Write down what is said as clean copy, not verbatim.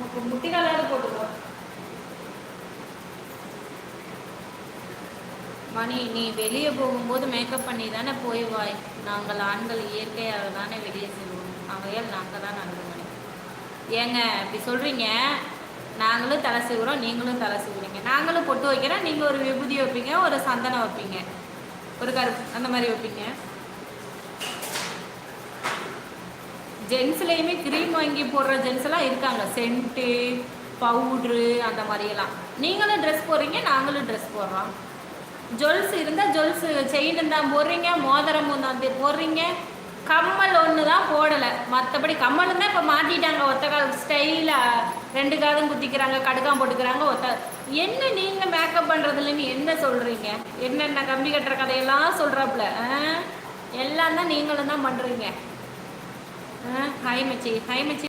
முட்டிகாலாவது போட்டுக்கோ. மணி, நீ வெளியே போகும்போது மேக்கப் பண்ணி தானே போய் வாய். நாங்கள் ஆண்கள் இயற்கையாக தானே வெளியே செல்வோம், ஆகையால் நாங்கள் தான் நல்ல மணி. ஏங்க இப்படி சொல்கிறீங்க? நாங்களும் தலை செய்கிறோம், நீங்களும் தலை செய்கிறீங்க. நாங்களும் பொட்டு வைக்கிறோம், நீங்கள் ஒரு விபூதி வைப்பீங்க, ஒரு சந்தனம் வைப்பீங்க, ஒரு கருப்பு அந்த மாதிரி வைப்பீங்க. ஜென்ஸ்லேயுமே க்ரீம் வாங்கி போடுற ஜென்ஸ் எல்லாம் இருக்காங்க, சென்ட்டு பவுட்ரு அந்த மாதிரியெல்லாம். நீங்களும் ட்ரெஸ் போடுறீங்க, நாங்களும் ட்ரெஸ் போடுறோம். ஜுவல்ஸ் இருந்தால் ஜுவல்ஸ் செயின் தான் போடுறீங்க, மோதிரமும் தான் போடுறீங்க, கம்மல் ஒன்று தான் போடலை. மற்றபடி கம்மலும் தான் இப்போ மாட்டிட்டாங்க. ஒத்த கால் ஸ்டைலாக 2 காதும் குத்திக்கிறாங்க, கடுக்காம் போட்டுக்கிறாங்க. என்ன நீங்கள் மேக்கப் பண்ணுறதுலன்னு என்ன சொல்கிறீங்க? என்னென்ன கம்பி கட்டுற கதையெல்லாம் சொல்கிறாப்புல எல்லாம் தான் நீங்களும் தான் பண்ணுறீங்க. ஹாய் மச்சி, ஹாய் மச்சி.